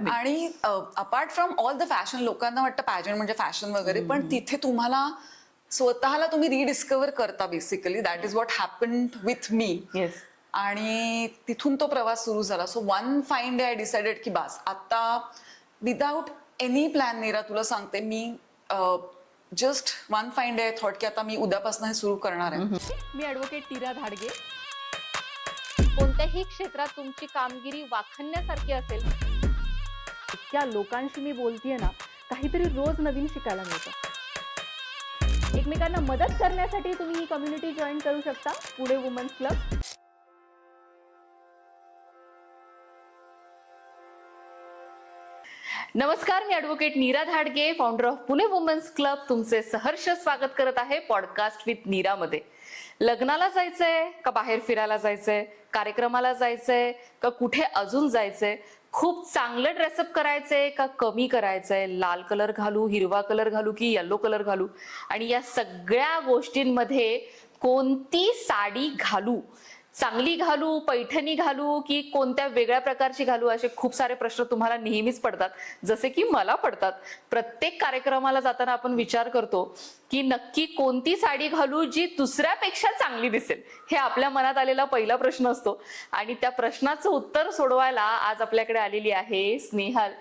नाही. आणि apart from all the fashion, लोकांना वाटतं पॅजंट म्हणजे फॅशन वगैरे, पण तिथे तुम्हाला स्वतःला तुम्ही रिडिस्कवर करता basically. That is what happened with me. Yes. आणि तिथून तो प्रवास सुरू झाला. So one fine day I decided की बास आता, विदाउट एनी प्लॅन नीरा तुला सांगते मी, just one fine day I thought की आता मी उद्यापासून हे सुरू करणार आहे. मी ॲडव्होकेट नीरा धाडगे. कोणत्याही क्षेत्रात तुमची कामगिरी वाखाणण्यासारखी असेल, इतक्या लोकांशी मी बोलतीये ना, काहीतरी रोज नवीन शिकायला मिळतं. एकमेकांना मदत करण्यासाठी तुम्ही ही कम्युनिटी जॉईन करू शकता, पुणे वुमन्स क्लब. नमस्कार, मी advocate Neera Dhadge, founder of Pune women's club, तुमचे सहर्ष स्वागत करत आहे पॉडकास्ट विथ नीरामध्ये. लग्नाला जायचंय का बाहेर फिरायला जायचंय, कार्यक्रमाला जायचंय का कुठे अजून जायचंय, खूप चांगलं ड्रेसअप करायचंय का कमी करायचंय, लाल कलर घालू, हिरवा कलर घालू की येलो कलर घालू, आणि या सगळ्या गोष्टींमध्ये कोणती साडी घालू, चांगली घालू, पैठणी घालू की कोणत्या वेगळ्या प्रकारची घालू, असे खूप सारे प्रश्न तुम्हाला नेहमीच पडतात, जसे की मला पडतात. प्रत्येक कार्यक्रमाला जाताना आपण विचार करतो की नक्की कोणती साडी घालू जी दुसऱ्यापेक्षा चांगली दिसेल. हे आपल्या मनात आलेला पहिला प्रश्न असतो, आणि त्या प्रश्नाचं उत्तर सोडवायला आज आपल्याकडे आलेली आहे स्नेहल.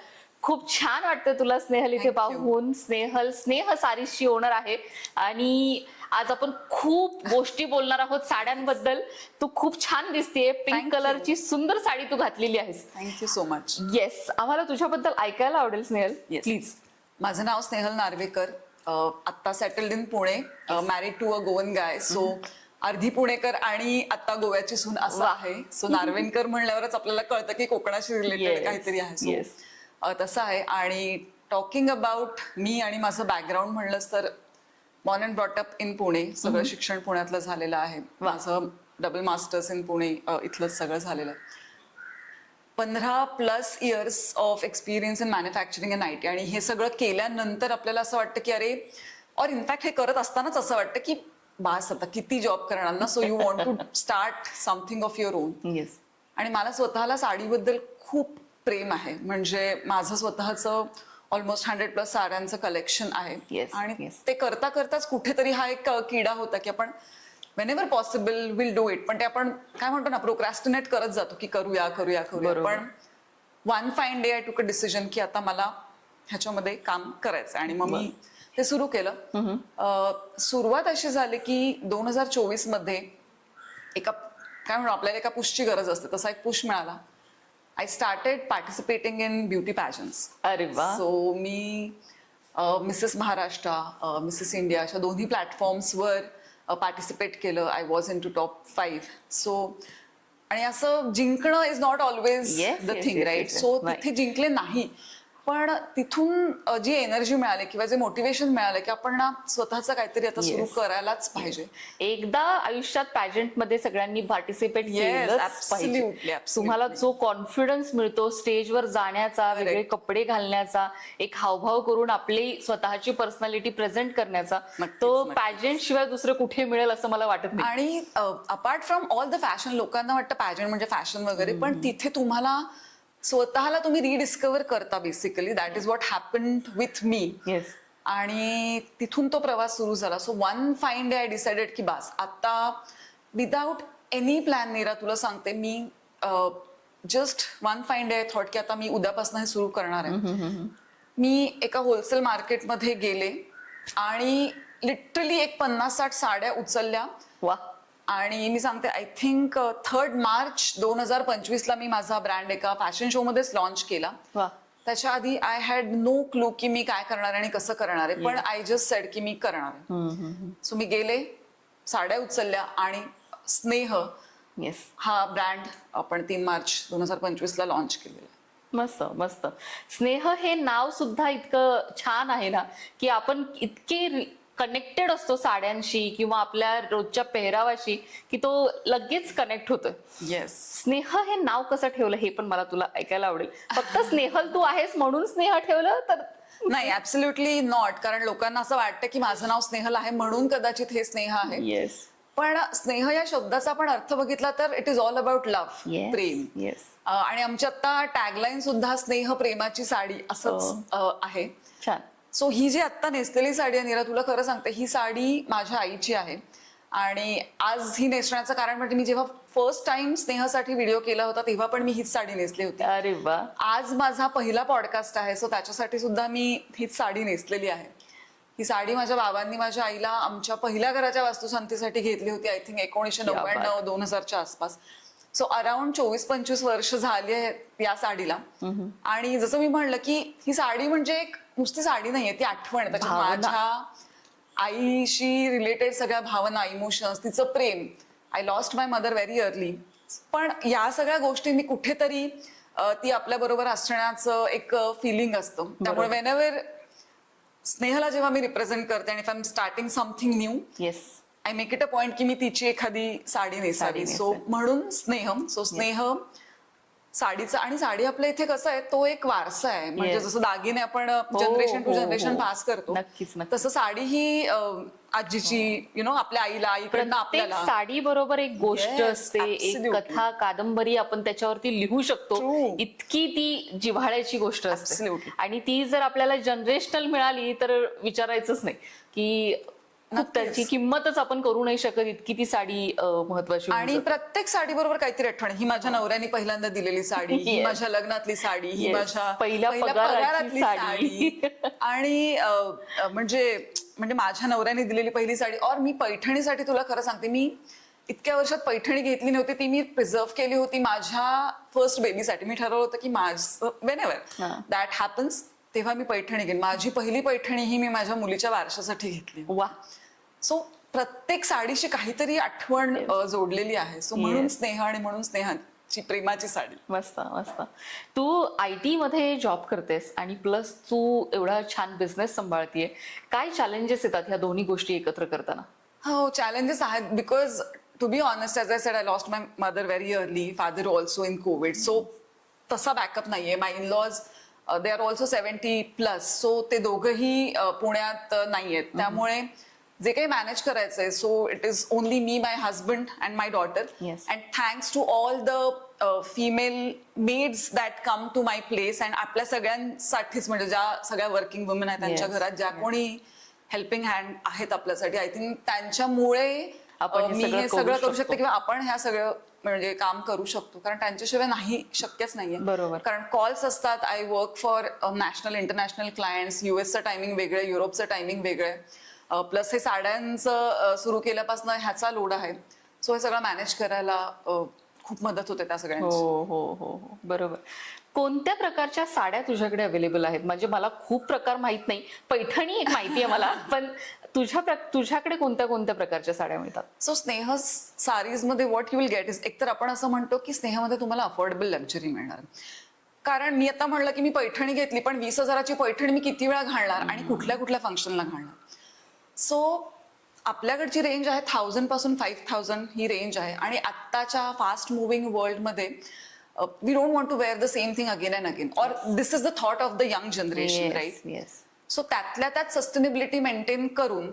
खूप छान वाटतं तुला स्नेहल इथे पाहून. स्नेह सारीजची ओनर आहे, आणि आज आपण खूप गोष्टी बोलणार आहोत साड्यांबद्दल. तू खूप छान दिसतेय, पिंक कलरची सुंदर साडी तू घातलेली आहेस. Thank you so much. येस, आम्हाला तुझ्याबद्दल ऐकायला आवडेल स्नेहल, प्लीज. माझं नाव स्नेहल नार्वेकर, आत्ता settled in Pune, married to a Goan guy. So अर्धी पुणेकर आणि आता गोव्याची सून असं आहे. सो नार्वेकर म्हणल्यावरच आपल्याला कळतं की कोकणाशी रिलेटेड काहीतरी आहे. सो तसं आहे. आणि टॉकिंग अबाउट मी आणि माझं बॅकग्राऊंड म्हणलंच तर, born and brought up in Pune, सगळं शिक्षण पुण्यातलं झालेलं आहे. माझं डबल मास्टर्स इन पुणे इथलंच सगळं झालेलं आहे. 15+ years of experience in manufacturing and IT. आणि हे सगळं केल्यानंतर आपल्याला असं वाटतं की अरे, और इनफॅक्ट हे करत असतानाच असं वाटतं की बास आता किती जॉब करणार ना. So you want to start something of your own. Yes. आणि मला स्वतःला साडीबद्दल खूप प्रेम आहे. म्हणजे माझं स्वतःचं ऑलमोस्ट 100+ साड्यांचं कलेक्शन आहे. आणि ते करता करताच कुठेतरी हा एक किडा होता की आपण whenever possible will do it. पण ते आपण काय म्हणतो ना, प्रोक्रॅस्टिनेट करत जातो की करूया. पण वन फाईन डे आय टूक अ डिसिजन की आता मला ह्याच्यामध्ये काम करायचं, आणि मग मी ते सुरू केलं. सुरुवात अशी झाली की 2024 मध्ये एका काय म्हणतो आपल्याला एका पुशची गरज असते, तसा एक पुश मिळाला. I started participating in beauty pageants. अरे वा. सो मी मिसेस महाराष्ट्र, मिसेस इंडिया अशा दोन्ही प्लॅटफॉर्म्सवर पार्टिसिपेट केलं. I was in to top 5. So आणि असं जिंकणं is not always the thing, right? So तिथे जिंकले नाही, पण तिथून जी एनर्जी मिळाली किंवा जे मोटिवेशन मिळालं की आपण ना स्वतःचं काहीतरी आता सुरू करायलाच पाहिजे. एकदा आयुष्यात पॅजंट मध्ये सगळ्यांनी पार्टिसिपेट केलंच पाहिजे. तुम्हाला जो कॉन्फिडन्स मिळतो स्टेजवर जाण्याचा, वेगळे कपडे घालण्याचा, एक हावभाव करून आपली स्वतःची पर्सनॅलिटी प्रेझेंट करण्याचा, तो पॅजंट शिवाय दुसरं कुठे मिळेल असं मला वाटत नाही. आणि apart from all the fashion, लोकांना वाटतं पॅजंट म्हणजे फॅशन वगैरे, पण तिथे तुम्हाला स्वतःला तुम्ही रिडिस्कवर करता basically. That is what happened with me. Yes. आणि तिथून तो प्रवास सुरू झाला. So one fine day I decided की बास आता, विदाउट एनी प्लॅन नीरा तुला सांगते मी, just one fine day I thought की आता मी उद्यापासून हे सुरू करणार आहे. मी एका होलसेल मार्केटमध्ये गेले आणि लिटरली एक 50-60 साड्या उचलल्या. वा. आणि मी सांगते, आय थिंक 3 मार्च 2025 मी माझा ब्रँड एका फॅशन शो मध्येच लॉन्च केला. त्याच्या आधी आय हॅड नो क्लू की मी काय करणार आणि कसं करणार आहे, पण आय जस्ट सेड की मी करणार आहे. सो मी गेले, साड्या उचलल्या, आणि स्नेह हा ब्रँड आपण 3 मार्च 2025 लॉन्च केलेला. मस्त मस्त. स्नेह हे नाव सुद्धा इतकं छान आहे ना, की आपण इतके कनेक्टेड असतो साड्यांशी किंवा आपल्या रोजच्या पेहरावाशी की तो लगेच कनेक्ट होतोय. येस. स्नेह हे नाव कसं ठेवलं हे पण मला तुला ऐकायला आवडेल. फक्त स्नेहल तू आहेस म्हणून स्नेह ठेवलं तर नाही, ऍब्सोल्युटली नॉट. कारण लोकांना असं वाटतं की माझं नाव स्नेहल आहे म्हणून कदाचित हे स्नेह आहे. येस. पण स्नेह या शब्दाचा आपण अर्थ बघितला तर it is all about love, Prem. Yes. आणि आमची आता टॅगलाईन सुद्धा स्नेह प्रेमाची साडी असंच आहे. छान. सो ही जी आता नेसलेली साडी आहे नीरा, तुला खरं सांगते, ही साडी माझ्या आईची आहे. आणि आज ही नेसण्याचं कारण म्हणजे मी जेव्हा फर्स्ट टाइम स्नेहसाठी व्हिडिओ केला होता तेव्हा पण मी हीच साडी नेसली होती. अरे वा. आज माझा पहिला पॉडकास्ट आहे, सो त्याच्यासाठी सुद्धा मी हीच साडी नेसलेली आहे. ही साडी माझ्या बाबांनी माझ्या आईला आमच्या पहिल्या घराच्या वास्तुशांतीसाठी घेतली होती, आय थिंक 1999-2000च्या आसपास. सो अराउंड 24-25 वर्ष झाली आहेत या साडीला. आणि जसं मी म्हणलं की ही साडी म्हणजे एक नुसती साडी नाहीये, ती आठवण आहे. त्याच्यात माझ्या आईशी रिलेटेड सगळ्या भावना, इमोशन्स, तिचं प्रेम. I lost my mother very early. पण या सगळ्या गोष्टींनी कुठेतरी ती आपल्या बरोबर असण्याचं एक फिलिंग असतं. त्यामुळे वेनेवर स्नेहला जेव्हा मी रिप्रेझेंट करते आणि if I am starting something new, yes, I make it a point की मी तिची एखादी साडी नेसावी. सो म्हणून स्नेहम. सो स्नेह साडीचा, आणि साडी आपल्या इथे कसं आहे, तो एक वारसा आहे. म्हणजे जसं दागिने आपण जनरेशन टू जनरेशन पास करतो, तसं साडी ही आजीची, आपल्या आईला, आईकडनं आपल्याला. साडी बरोबर एक गोष्ट असते, एक कथा, कादंबरी आपण त्याच्यावरती लिहू शकतो. इतकी ती जिव्हाळ्याची गोष्ट असते. आणि ती जर आपल्याला जनरेशनल मिळाली तर विचारायचंच नाही की त्याची किंमतच आपण करू नाही शकत, इतकी ती साडी महत्वाची. आणि प्रत्येक साडी बरोबर काहीतरी आठवण. ही माझ्या नवऱ्याने पहिल्यांदा दिलेली साडी, ही माझ्या लग्नातली साडी, ही माझ्या पहिल्या पगारातली साडी. आणि म्हणजे माझ्या नवऱ्याने दिलेली पहिली साडी. और मी पैठणीसाठी तुला खरं सांगते, मी इतक्या वर्षात पैठणी घेतली नव्हती, ती मी प्रिझर्व केली होती माझ्या फर्स्ट बेबीसाठी. मी ठरवलं होतं की माझं वेनेवर दॅट हॅपन्स तेव्हा मी पैठणी घेईन. माझी पहिली पैठणी ही मी माझ्या मुलीच्या वारशासाठी घेतली. वा. सो प्रत्येक साडीशी काहीतरी आठवण जोडलेली आहे. सो म्हणून स्नेह, आणि म्हणून स्नेहाची प्रेमाची साडी. मस्त मस्त. तू IT मध्ये जॉब करतेस आणि प्लस तू एवढा छान बिझनेस सांभाळतीये. काय चॅलेंजेस येतात ह्या दोन्ही गोष्टी एकत्र करताना? हो, चॅलेंजेस आहेत. Because to be honest, as I said, I lost my mother very early, father also in covid. So तसा बॅकअप नाहीये. My in laws they are also 70+. So ते दोघंही पुण्यात नाहीयेत. त्यामुळे जे काही मॅनेज करायचंय, so it is only me, my husband and my daughter. And thanks to all the female maids that come to my place. And आपल्या सगळ्यांसाठीच, म्हणजे ज्या सगळ्या वर्किंग वुमेन आहेत त्यांच्या घरात ज्या कोणी हेल्पिंग हँड आहेत आपल्यासाठी, आय थिंक त्यांच्यामुळे मी हे सगळं करू शकते किंवा आपण ह्या सगळं म्हणजे काम करू शकतो. कारण त्यांच्याशिवाय नाही, शक्यच नाहीये. बरोबर. कारण कॉल्स असतात. I work for national international clients. US चं टायमिंग वेगळं, युरोपचं टायमिंग वेगळं. प्लस हे साड्यांचं सुरू केल्यापासून ह्याचा लोड आहे. सो हे सगळं मॅनेज करायला खूप मदत होते त्या सगळ्यांची. हो हो हो हो, बरोबर. कोणत्या प्रकारच्या साड्या तुझ्याकडे अवेलेबल आहेत? म्हणजे मला खूप प्रकार माहित नाही. पैठणी एक माहिती आहे मला, पण तुझ्याकडे कोणत्या कोणत्या प्रकारच्या साड्या मिळतात? सो स्नेह सारीज मध्ये what you will get is, एकतर आपण असं म्हणतो की स्नेहामध्ये तुम्हाला अफोर्डेबल लक्झरी मिळणार. कारण मी आता म्हणलं की मी पैठणी घेतली, पण 20,000ची पैठणी मी किती वेळा घालणार आणि कुठल्या कुठल्या फंक्शनला घालणार. सो आपल्याकडची रेंज आहे 1000 पासून 5000 ही रेंज आहे. आणि आत्ताच्या फास्ट मुव्हिंग वर्ल्डमध्ये we don't want to wear the same thing again and again. Or this is the thought of the young generation, right? So त्यातल्या त्यात सस्टेनेबिलिटी मेंटेन करून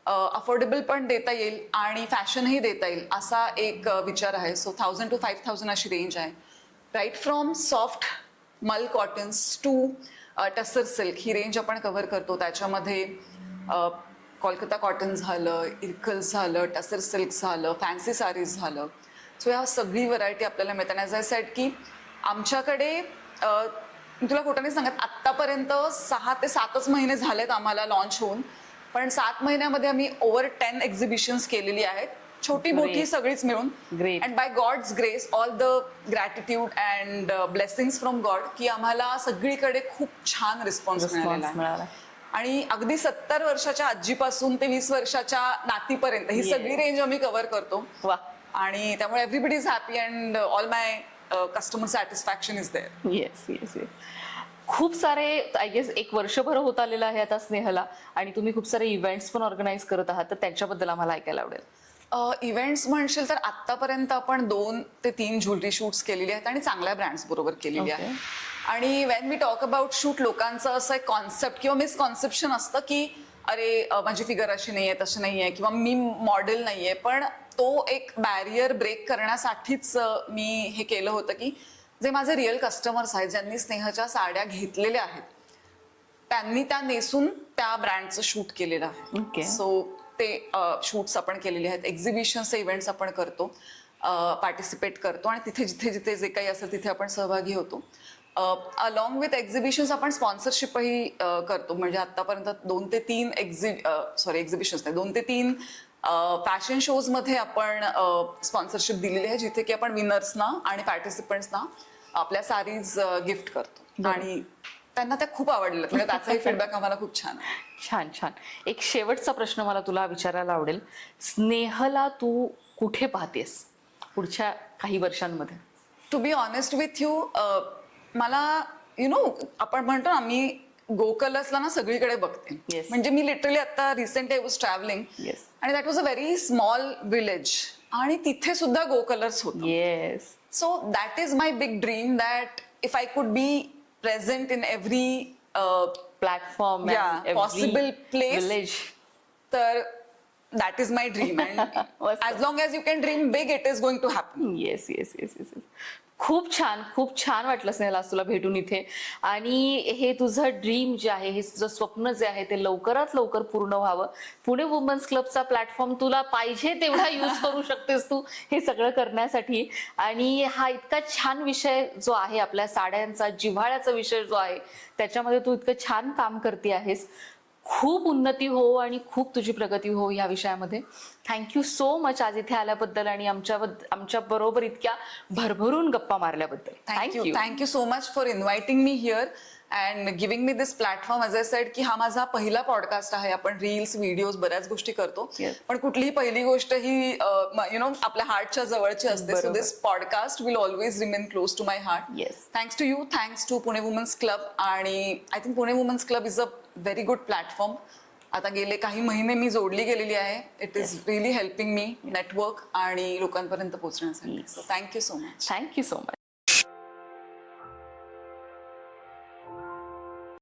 अफोर्डेबल पण देता येईल आणि फॅशनही देता येईल असा एक विचार आहे. सो 1000 to 5000 अशी रेंज आहे. Right from soft mul cottons to tussar silk ही रेंज आपण कव्हर करतो. त्याच्यामध्ये कोलकाता कॉटन झालं, इरकल झालं, टसर सिल्क झालं, फॅन्सी सारीज झालं. सो ह्या सगळी व्हरायटी आपल्याला मिळतात. ॲज आय सेड की आमच्याकडे, मी तुला खोटं नाही सांगत, आत्तापर्यंत 6 ते 7च महिने झालेत आम्हाला लॉन्च होऊन, पण 7 महिन्यामध्ये आम्ही ओव्हर 10 एक्झिबिशन्स केलेली आहेत, छोटी मोठी सगळीच मिळून. And by God's grace, all the gratitude and blessings from God, की आम्हाला सगळीकडे खूप छान रिस्पॉन्स मिळाला. आणि अगदी 70 वर्षाच्या आजीपासून ते 20 वर्षाच्या नातीपर्यंत ही सगळी रेंज आम्ही कव्हर करतो. आणि त्यामुळे everybody is happy and all my customer satisfaction is there. Yes yes yes. खूप सारे, आय गेस 1 वर्षभर होत आलेलं आहे आता स्नेहला, आणि तुम्ही खूप सारे इव्हेंट्स पण ऑर्गनाईज करत आहात, तर त्यांच्याबद्दल आम्हाला ऐकायला आवडेल. इव्हेंट्स म्हणशील तर आतापर्यंत आपण 2 ते 3 ज्वेलरी शूट्स केलेली आहेत आणि चांगल्या ब्रँड्स बरोबर केलेली आहे. आणि when we talk about shoot, लोकांचं असं एक कॉन्सेप्ट किंवा मिसकॉन्सेप्शन असतं की अरे माझी फिगर अशी नाहीये तशी नाहीये किंवा मी मॉडेल नाहीये, पण तो एक बॅरियर ब्रेक करण्यासाठीच मी हे केलं होतं की जे माझे रिअल कस्टमर्स आहेत, ज्यांनी स्नेहच्या साड्या घेतलेल्या आहेत, त्यांनी त्या नेसून त्या ब्रँडचं शूट केलेलं आहे. Okay. सो ते शूट्स आपण केलेले आहेत, एक्झिबिशन्स इव्हेंट्स आपण करतो, पार्टिसिपेट करतो आणि तिथे जिथे जिथे जे काही असेल तिथे आपण सहभागी होतो. अलॉंग विथ एक्झिबिशन्स आपण स्पॉन्सरशिपही करतो. म्हणजे आतापर्यंत 2 ते 3 एक्झिबिशन्स नाही, 2 ते 3 फॅशन शोज मध्ये आपण स्पॉन्सरशिप दिलेली आहे, जिथे की आपण विनर्सना आणि पार्टिसिपंट्सना आपल्या सारीज गिफ्ट करतो आणि त्यांना त्या खूप आवडल्या. म्हणजे त्याचाही फीडबॅक आम्हाला खूप छान आहे. छान छान. एक शेवटचा प्रश्न मला तुला विचारायला आवडेल. स्नेहला तू कुठे पाहतेस पुढच्या काही वर्षांमध्ये? To be honest with you, मला आपण म्हणतो ना, मी गो कलर्सला ना सगळीकडे बघते. Yes. म्हणजे मी लिटरली आता recently I was travelling Yes. आणि that was a very small village आणि तिथे सुद्धा गो कलर्स होते. Yes. So that is my big dream, that if I could be present in every platform possible place, village. तर that is my dream. And मस्त. As long as you can dream big, it is going to happen. Yes yes yes yes yes. खूप छान, खूप छान वाटलं स्नेहला आज तुला भेटून इथे. आणि हे तुझं ड्रीम जे आहे, हे तुझं स्वप्न जे आहे, ते लवकरात लवकर पूर्ण व्हावं. पुणे वुमन्स क्लबचा प्लॅटफॉर्म तुला पाहिजे तेवढा यूज करू शकतेस तू हे सगळं करण्यासाठी. आणि हा इतका छान विषय जो आहे आपल्या साड्यांचा, जिव्हाळ्याचा विषय जो आहे, त्याच्यामध्ये तू इतकं छान काम करते आहेस. खूप उन्नती हो आणि खूप तुझी प्रगती हो या विषयामध्ये. थँक्यू सो मच आज इथे आल्याबद्दल आणि आमच्या बरोबर इतक्या भरभरून गप्पा मारल्याबद्दल. Thank you so much for inviting me here and giving me this platform. As I said की हा माझा पहिला पॉडकास्ट आहे. आपण रील्स, व्हिडिओज, बऱ्याच गोष्टी करतो, Yes. पण कुठलीही पहिली गोष्ट ही आपल्या हार्टच्या जवळची असते. सो बरोबर. This podcast will always remain close to my heart. Yes. Thanks to you, thanks to Pune women's club. आणि I think Pune women's club is a very good platform. आता गेले काही महिने मी जोडली गेलेली आहे. It is really helping me network आणि लोकांपर्यंत पोहोचण्यासाठी. Yes. So thank you so much. Thank you so much.